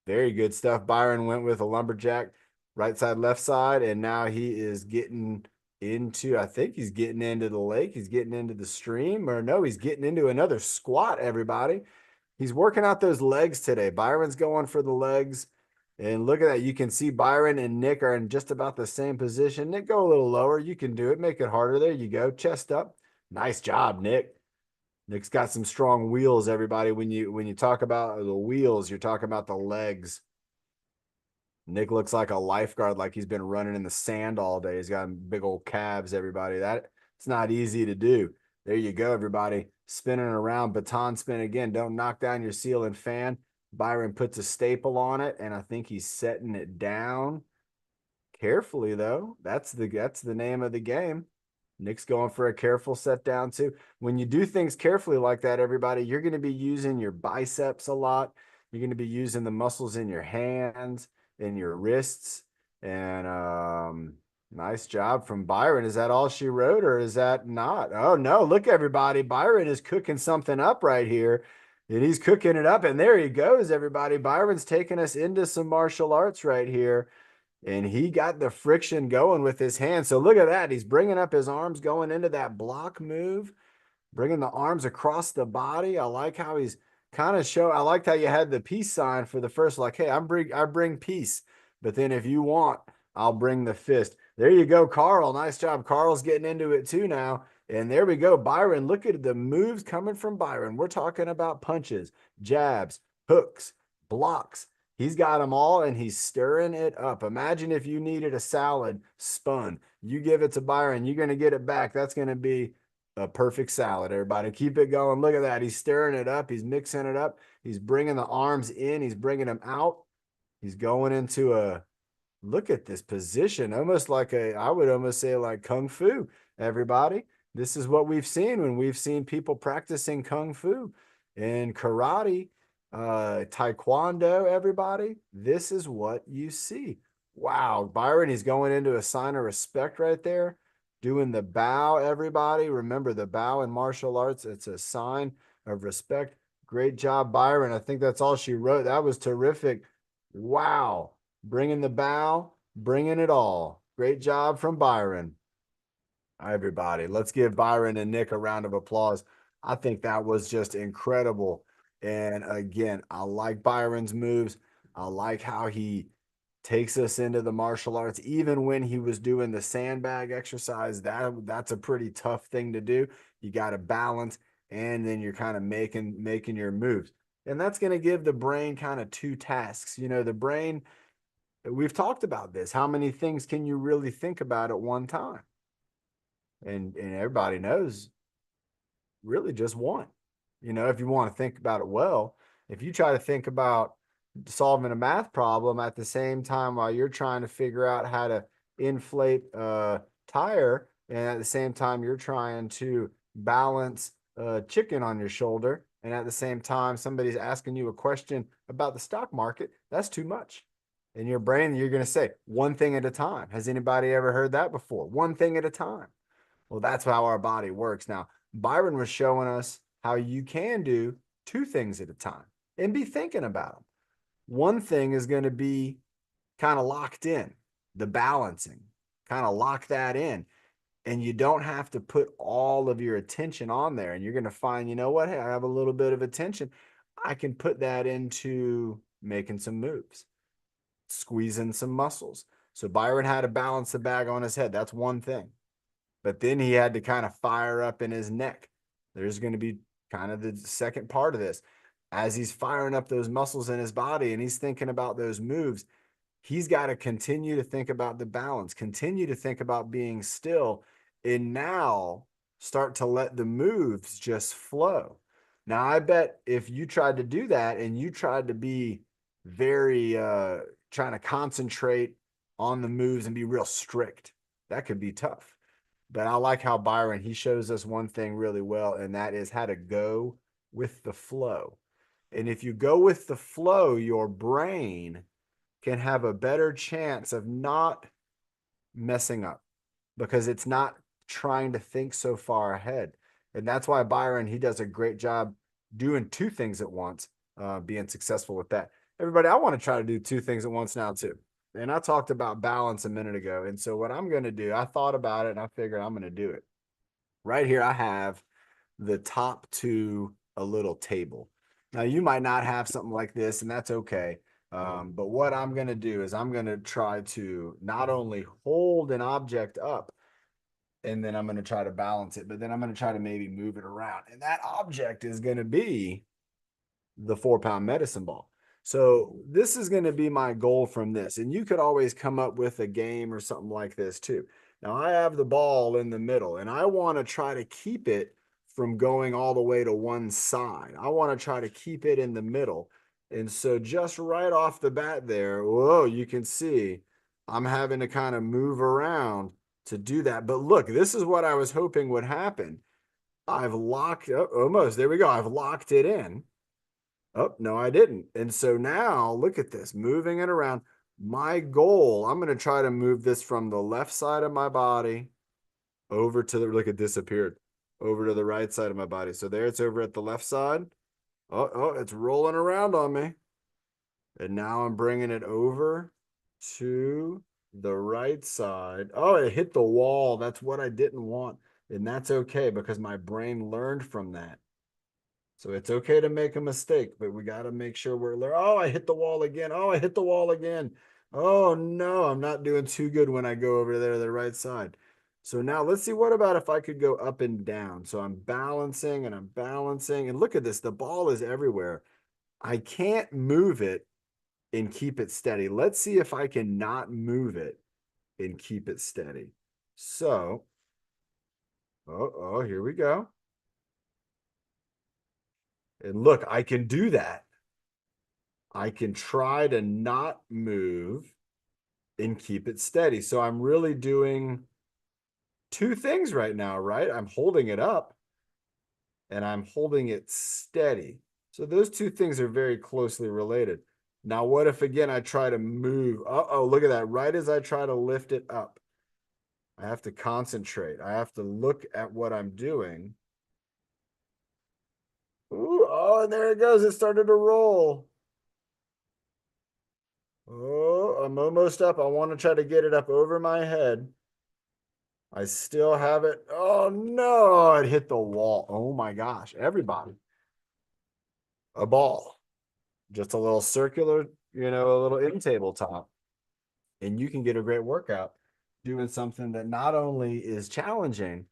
Very good stuff. Byron went with a lumberjack, right side, left side, and now he is getting into, I think he's getting into the lake. He's getting into the stream, or no, he's getting into another squat, everybody. He's working out those legs today. Byron's going for the legs. And look at that. You can see Byron and Nick are in just about the same position. Nick, go a little lower. You can do it. Make it harder. There you go. Chest up. Nice job, Nick. Nick's got some strong wheels, everybody. When you talk about the wheels, you're talking about the legs. Nick looks like a lifeguard, like he's been running in the sand all day. He's got big old calves, everybody. It's not easy to do. There you go, everybody. Spinning around, baton spin again. Don't knock down your ceiling fan. Byron puts a staple on it, and I think he's setting it down carefully, though. That's the name of the game. Nick's going for a careful set down, too. When you do things carefully like that, everybody, you're going to be using your biceps a lot. You're going to be using the muscles in your hands, in your wrists. And nice job from Byron. Is that all she wrote, or is that not? Oh, no. Look, everybody. Byron is cooking something up right here. And he's cooking it up. And there he goes, everybody. Byron's taking us into some martial arts right here. And he got the friction going with his hands. So look at that. He's bringing up his arms, going into that block move, bringing the arms across the body. I like how he's kind of show. I liked how you had the peace sign for the first, like, hey, I bring peace. But then if you want, I'll bring the fist. There you go, Carl. Nice job. Carl's getting into it too now. And there we go. Byron, look at the moves coming from Byron. We're talking about punches, jabs, hooks, blocks. He's got them all and he's stirring it up. Imagine if you needed a salad spun. You give it to Byron, you're going to get it back. That's going to be a perfect salad, everybody. Keep it going. Look at that. He's stirring it up. He's mixing it up. He's bringing the arms in. He's bringing them out. He's going into a look at this position, almost like I would almost say like Kung Fu, everybody. This is what we've seen when we've seen people practicing Kung Fu and karate, Taekwondo, everybody. This is what you see. Wow, Byron, he's going into a sign of respect right there, doing the bow, everybody. Remember the bow in martial arts, it's a sign of respect. Great job, Byron. I think that's all she wrote. That was terrific. Wow. Bringing the bow, bringing it all. Great job from Byron. Everybody, let's give Byron and Nick a round of applause. I think that was just incredible. And again, I like Byron's moves. I like how he takes us into the martial arts. Even when he was doing the sandbag exercise, that's a pretty tough thing to do. You got to balance, and then you're kind of making your moves. And that's going to give the brain kind of two tasks. You know, the brain, we've talked about this. How many things can you really think about at one time? And everybody knows really just one. You know, if you want to think about it well, if you try to think about solving a math problem at the same time while you're trying to figure out how to inflate a tire, and at the same time you're trying to balance a chicken on your shoulder, and at the same time somebody's asking you a question about the stock market, that's too much. In your brain, you're going to say one thing at a time. Has anybody ever heard that before? One thing at a time. Well, that's how our body works. Now, Byron was showing us how you can do two things at a time and be thinking about them. One thing is going to be kind of locked in, the balancing, kind of lock that in. And you don't have to put all of your attention on there. And you're going to find, you know what? Hey, I have a little bit of attention. I can put that into making some moves, squeezing some muscles. So Byron had to balance the bag on his head. That's one thing. But then he had to kind of fire up in his neck. There's going to be kind of the second part of this. As he's firing up those muscles in his body and he's thinking about those moves, he's got to continue to think about the balance, continue to think about being still, and now start to let the moves just flow. Now, I bet if you tried to do that and you tried to be very trying to concentrate on the moves and be real strict, that could be tough. But I like how Byron, he shows us one thing really well, and that is how to go with the flow. And if you go with the flow, your brain can have a better chance of not messing up because it's not trying to think so far ahead. And that's why Byron, he does a great job doing two things at once, being successful with that. Everybody, I want to try to do two things at once now too. And I talked about balance a minute ago. And so what I'm going to do, I thought about it and I figured I'm going to do it. Right here, I have the top to a little table. Now, you might not have something like this, and that's okay. But what I'm going to do is I'm going to try to not only hold an object up, and then I'm going to try to balance it, but then I'm going to try to maybe move it around. And that object is going to be the 4-pound medicine ball. So this is going to be my goal from this. And you could always come up with a game or something like this too. Now I have the ball in the middle and I want to try to keep it from going all the way to one side. I want to try to keep it in the middle. And so just right off the bat there, whoa, you can see I'm having to kind of move around to do that. But look, this is what I was hoping would happen. I've locked up almost, there we go. I've locked it in. Oh, no, I didn't. And so now look at this, moving it around. My goal, I'm going to try to move this from the left side of my body over to the, look, it disappeared, over to the right side of my body. So there it's over at the left side. Oh, it's rolling around on me. And now I'm bringing it over to the right side. Oh, it hit the wall. That's what I didn't want. And that's okay because my brain learned from that. So it's okay to make a mistake, but we got to make sure we're learning. Oh, I hit the wall again. Oh, I hit the wall again. Oh no, I'm not doing too good when I go over there to the right side. So now let's see, what about if I could go up and down? So I'm balancing and I'm balancing. And look at this, the ball is everywhere. I can't move it and keep it steady. Let's see if I can not move it and keep it steady. So, here we go. And look, I can do that. I can try to not move and keep it steady. So I'm really doing two things right now, right? I'm holding it up and I'm holding it steady. So those two things are very closely related. Now, what if again I try to move? Uh-oh, look at that. Right as I try to lift it up, I have to concentrate. I have to look at what I'm doing. Ooh, oh, and there it goes. It started to roll. Oh, I'm almost up. I want to try to get it up over my head. I still have it. Oh no, it hit the wall. Oh my gosh, everybody. A ball. Just a little circular, a little in tabletop. And you can get a great workout doing something that not only is challenging,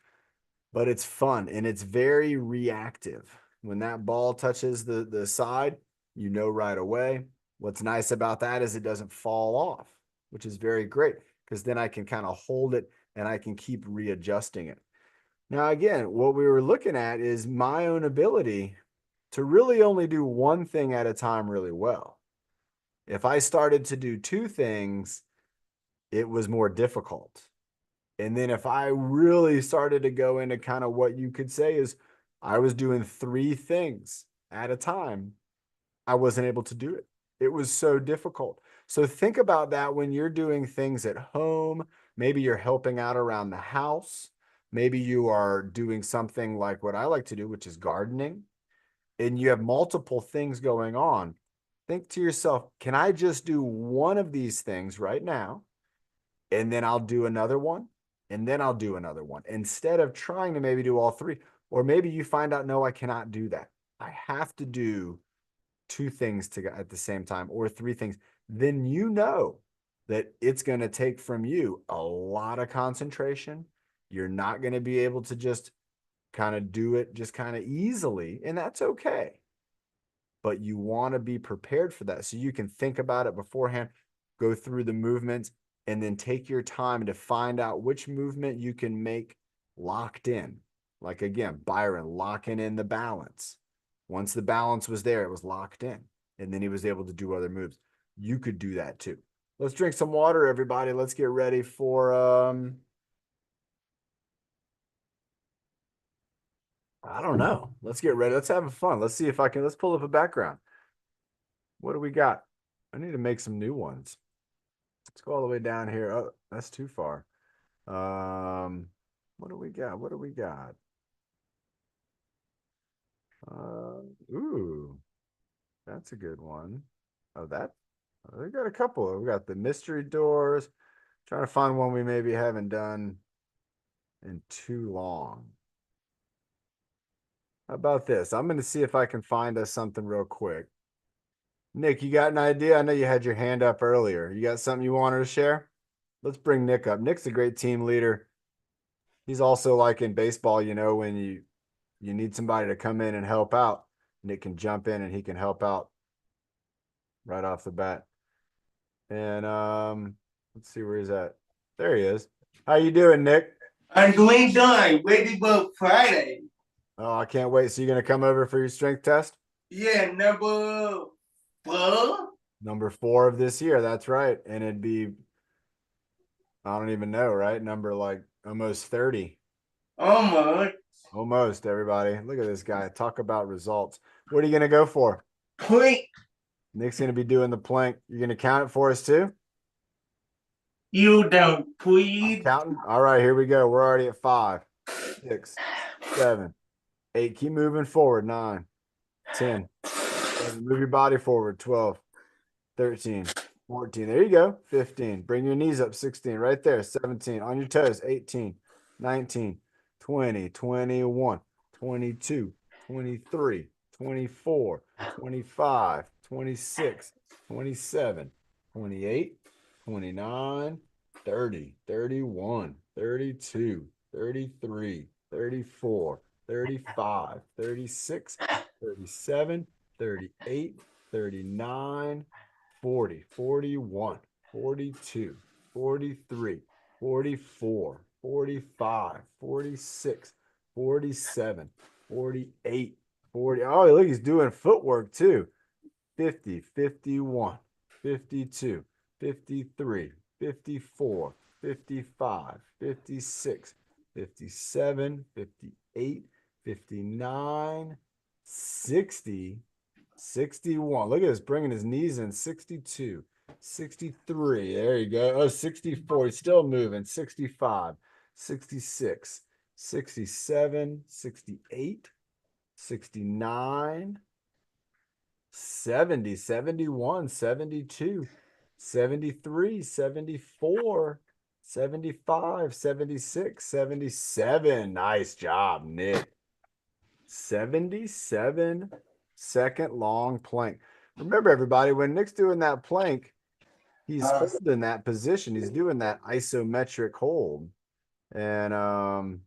but it's fun and it's very reactive. When that ball touches the side, you know right away. What's nice about that is it doesn't fall off, which is very great because then I can kind of hold it and I can keep readjusting it. Now, again, what we were looking at is my own ability to really only do one thing at a time really well. If I started to do two things, it was more difficult. And then if I really started to go into kind of what you could say is I was doing three things at a time, I wasn't able to do it. It was so difficult. So think about that when you're doing things at home. Maybe you're helping out around the house. Maybe you are doing something like what I like to do, which is gardening, and you have multiple things going on. Think to yourself, can I just do one of these things right now? And then I'll do another one, and then I'll do another one instead of trying to maybe do all three. Or maybe you find out, no, I cannot do that. I have to do two things at the same time or three things. Then you know that it's going to take from you a lot of concentration. You're not going to be able to just kind of do it just kind of easily, and that's okay. But you want to be prepared for that so you can think about it beforehand, go through the movements, and then take your time to find out which movement you can make locked in. Like again, Byron locking in the balance. Once the balance was there, it was locked in. And then he was able to do other moves. You could do that too. Let's drink some water, everybody. Let's get ready for I don't know. Let's get ready. Let's have fun. Let's see if I can. Let's pull up a background. What do we got? I need to make some new ones. Let's go all the way down here. Oh, that's too far. What do we got? What do we got? Ooh, that's a good one. Oh, we got a couple. We got the mystery doors. Trying to find one we maybe haven't done in too long. How about this? I'm going to see if I can find us something real quick. Nick, you got an idea? I know you had your hand up earlier. You got something you wanted to share? Let's bring Nick up. Nick's a great team leader. He's also like in baseball, when you need somebody to come in and help out, Nick can jump in and he can help out right off the bat. And let's see where he's at. There he is. How you doing, Nick? I'm doing done. Waiting for Friday. Oh, I can't wait. So you're gonna come over for your strength test? Yeah, number 4. Number 4 of this year. That's right. And it'd be, I don't even know, right? Number like almost 30. Almost. Almost, everybody. Look at this guy. Talk about results. What are you gonna go for? Point. Nick's gonna be doing the plank. You're gonna count it for us too? You don't I'm please. counting. All right, here we go. We're already at 5, 6, 7, 8. Keep moving forward. 9, 10. 11. Move your body forward. 12, 13, 14. There you go. 15. Bring your knees up. 16. Right there. 17. On your toes. 18, 19, 20, 21, 22, 23, 24, 25, 26, 27, 28, 29, 30, 31, 32, 33, 34, 35, 36, 37, 38, 39, 40, 41, 42, 43, 44, 45, 46, 47, 48, 40. Oh, look, he's doing footwork too. 50, 51, 52, 53, 54, 55, 56, 57, 58, 59, 60, 61. Look at this, bringing his knees in. 62, 63. There you go. Oh, 64. He's still moving. 65, 66, 67, 68, 69, 70, 71, 72, 73, 74, 75, 76, 77. Nice job, Nick. 77 second long plank. Remember, everybody, when Nick's doing that plank, he's holding that position. He's doing that isometric hold. And all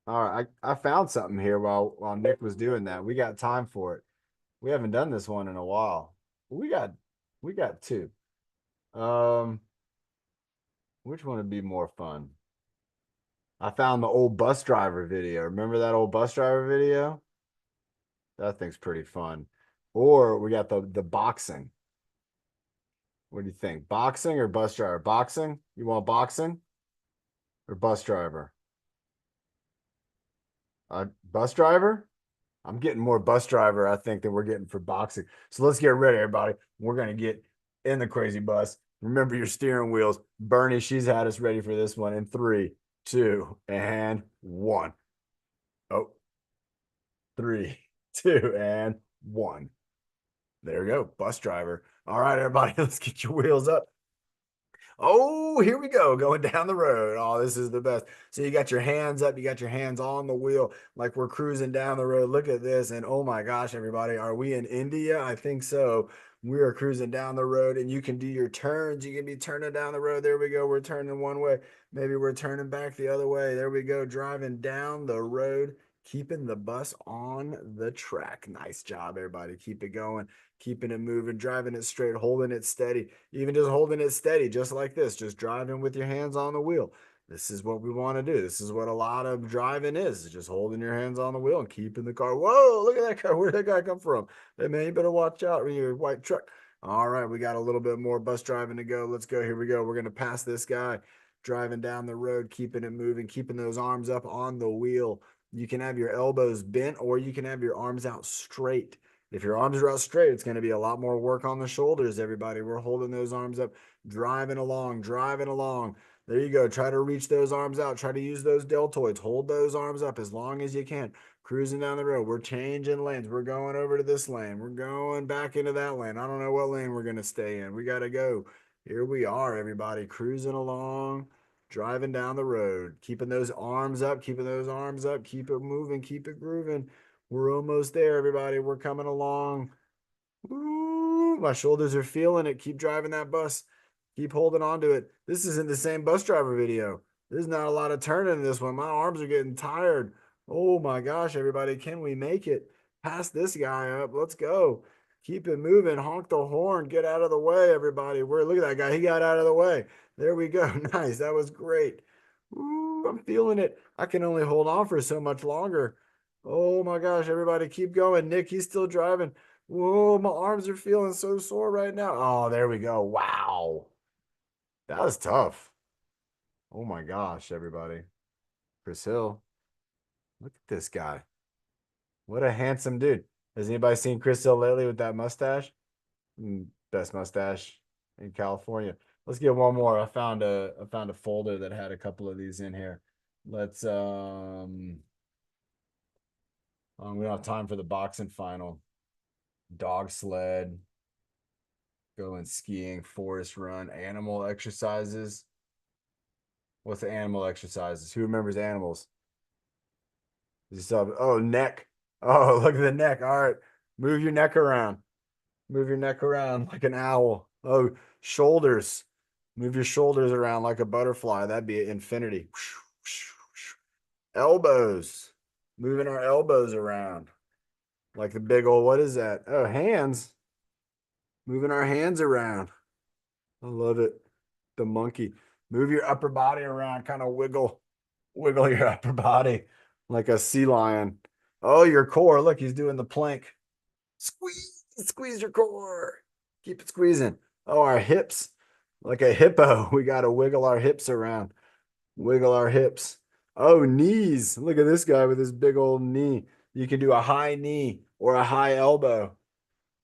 right, I found something here while Nick was doing that. We got time for it. We haven't done this one in a while. We got two. Which one would be more fun? I found the old bus driver video. Remember that old bus driver video? That thing's pretty fun. Or we got the boxing. What do you think? Boxing or bus driver? Boxing? You want boxing or bus driver? Bus driver? I'm getting more bus driver, I think, than we're getting for boxing. So let's get ready, everybody. We're going to get in the crazy bus. Remember your steering wheels. Bernie, she's had us ready for this one in 3, 2, and 1. Oh, 3, 2, and 1. There we go. Bus driver. All right, everybody, let's get your wheels up. Oh, here we go, going down the road. Oh, this is the best. So you got your hands up, you got your hands on the wheel, like we're cruising down the road. Look at this. And oh my gosh, everybody, are we in India? I think so. We are cruising down the road, and you can do your turns. You can be turning down the road. There we go. We're turning one way. Maybe we're turning back the other way. There we go, driving down the road, keeping the bus on the track. Nice job, everybody. Keep it going, keeping it moving, driving it straight, holding it steady, even just holding it steady, just like this, just driving with your hands on the wheel. This is what we want to do. This is what a lot of driving is just holding your hands on the wheel and keeping the car. Whoa, look at that guy. Where'd that guy come from? Hey, man, you better watch out with your white truck. All right, we got a little bit more bus driving to go. Let's go. Here we go. We're going to pass this guy driving down the road, keeping it moving, keeping those arms up on the wheel. You can have your elbows bent, or you can have your arms out straight. If your arms are out straight, it's going to be a lot more work on the shoulders, everybody. We're holding those arms up, driving along, driving along. There you go. Try to reach those arms out. Try to use those deltoids. Hold those arms up as long as you can. Cruising down the road. We're changing lanes. We're going over to this lane. We're going back into that lane. I don't know what lane we're going to stay in. We got to go. Here we are, everybody, cruising along, driving down the road, keeping those arms up, keeping those arms up, keep it moving, keep it grooving. We're almost there, everybody. We're coming along. Ooh, my shoulders are feeling it. Keep driving that bus. Keep holding on to it. This isn't the same bus driver video. There's not a lot of turning in this one. My arms are getting tired. Oh my gosh, everybody. Can we make it? Pass this guy up. Let's go. Keep it moving. Honk the horn. Get out of the way, everybody. Look at that guy. He got out of the way. There we go. Nice. That was great. Ooh, I'm feeling it. I can only hold on for so much longer. Oh my gosh, everybody, keep going. Nick, he's still driving. Whoa, my arms are feeling so sore right now. Oh, there we go. Wow. That was tough. Oh my gosh, everybody. Chris Hill. Look at this guy. What a handsome dude. Has anybody seen Chris Hill lately with that mustache? Best mustache in California. Let's get one more. I found a folder that had a couple of these in here. Let's we don't have time for the boxing final. Dog sled, going skiing, forest run, animal exercises. What's the animal exercises? Who remembers animals? Oh, neck. Oh, look at the neck. All right. Move your neck around. Move your neck around like an owl. Oh, shoulders. Move your shoulders around like a butterfly. That'd be infinity. Elbows. Moving our elbows around like the big old, what is that? Oh, hands. Moving our hands around. I love it. The monkey. Move your upper body around, kind of wiggle your upper body like a sea lion. Oh, your core. Look, he's doing the plank. Squeeze your core. Keep it squeezing. Oh, our hips. Like a hippo. We got to wiggle our hips around. Wiggle our hips. Oh, knees. Look at this guy with his big old knee. You can do a high knee or a high elbow.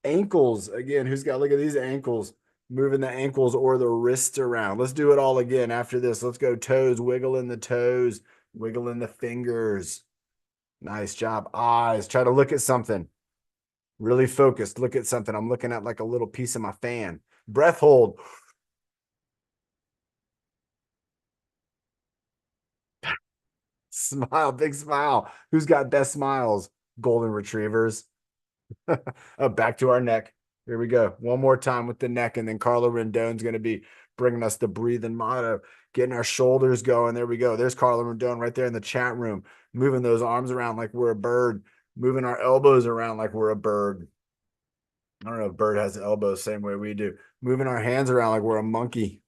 Ankles. Again, who's got, look at these ankles. Moving the ankles or the wrists around. Let's do it all again after this. Let's go toes. Wiggle in the toes. Wiggle in the fingers. Nice job. Eyes. Try to look at something. Really focused. Look at something. I'm looking at like a little piece of my fan. Breath hold. Smile. Big smile. Who's got best smiles? Golden retrievers. Back to our neck. Here we go. One more time with the neck, and then Carla Rendon's going to be bringing us the breathing motto, getting our shoulders going. There we go. There's Carla Rendon right there in the chat room, moving those arms around like we're a bird, moving our elbows around like we're a bird. I don't know if bird has elbows same way we do. Moving our hands around like we're a monkey.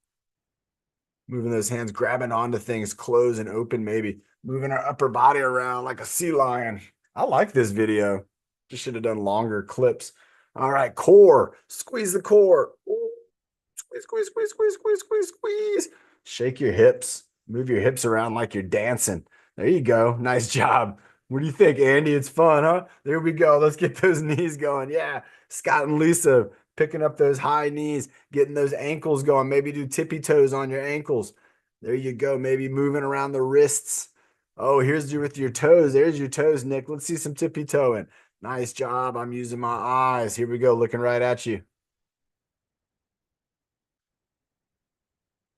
Moving those hands, grabbing onto things, close and open maybe. Moving our upper body around like a sea lion. I like this video. Just should have done longer clips. All right, core. Squeeze the core. Ooh. Squeeze. Shake your hips. Move your hips around like you're dancing. There you go. Nice job. What do you think, Andy? It's fun, huh? There we go. Let's get those knees going. Yeah. Scott and Lisa picking up those high knees, getting those ankles going. Maybe do tippy toes on your ankles. There you go. Maybe moving around the wrists. Oh, here's you with your toes. There's your toes, Nick. Let's see some tippy toeing. Nice job. I'm using my eyes. Here we go. Looking right at you.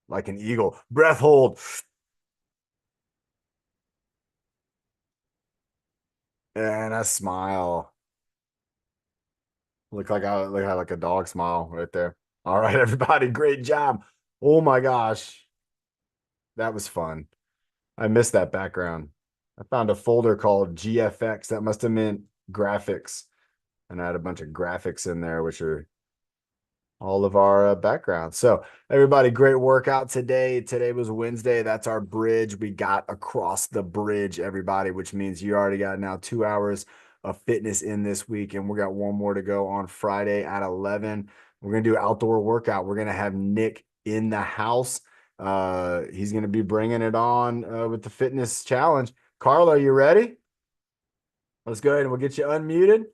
Like an eagle. Breath hold. And a smile. Look like I look like a dog smile right there. All right, everybody. Great job. Oh my gosh. That was fun. I missed that background. I found a folder called GFX. That must have meant graphics. And I had a bunch of graphics in there, which are all of our backgrounds. So everybody, great workout today. Today was Wednesday. That's our bridge. We got across the bridge, everybody, which means you already got now 2 hours of fitness in this week. And we got one more to go on Friday at 11. We're going to do outdoor workout. We're going to have Nick in the house. He's going to be bringing it on with the fitness challenge. Carla, are you ready? Let's go ahead and we'll get you unmuted.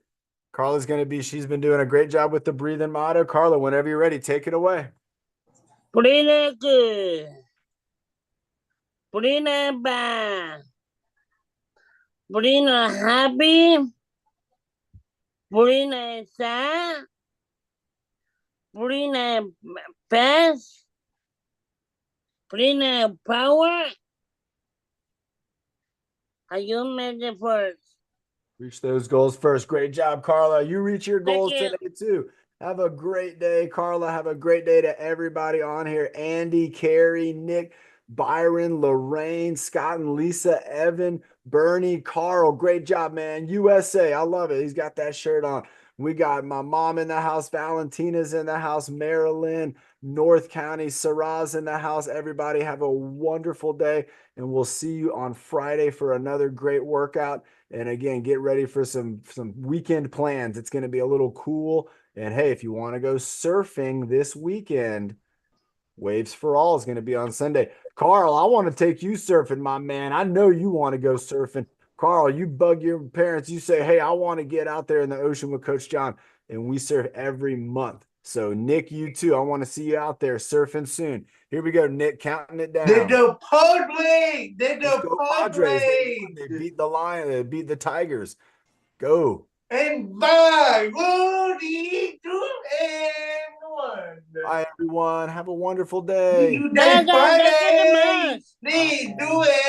Carla's going to be, she's been doing a great job with the breathing motto. Carla, whenever you're ready, take it away. Purina good. Purina bad. Purina happy. Purina sad. Purina fast. Purina power. Are you made it first? Reach those goals first. Great job, Carla. You reach your Thank goals you. today too. Have a great day, Carla. Have a great day to everybody on here. Andy, Carrie, Nick, Byron, Lorraine, Scott and Lisa, Evan, Bernie, Carl. Great job, man. USA. I love it. He's got that shirt on. We got my mom in the house. Valentina's in the house. Marilyn, North County, Saraz in the house. Everybody have a wonderful day. And we'll see you on Friday for another great workout. And again, get ready for some weekend plans. It's going to be a little cool. And hey, if you want to go surfing this weekend, Waves for All is going to be on Sunday. Carl, I want to take you surfing, my man. I know you want to go surfing. Carl, you bug your parents. You say, hey, I want to get out there in the ocean with Coach John. And we surf every month. So, Nick, you too. I want to see you out there surfing soon. Here we go, Nick, counting it down. They the Padres. They Let's the go Padres. Padres. They beat the Lions. They beat the Tigers. Go. And bye. 1, 2, and 1. Bye, everyone. Have a wonderful day. You Bye, that guys. Thank you so Friday. much. Please do it.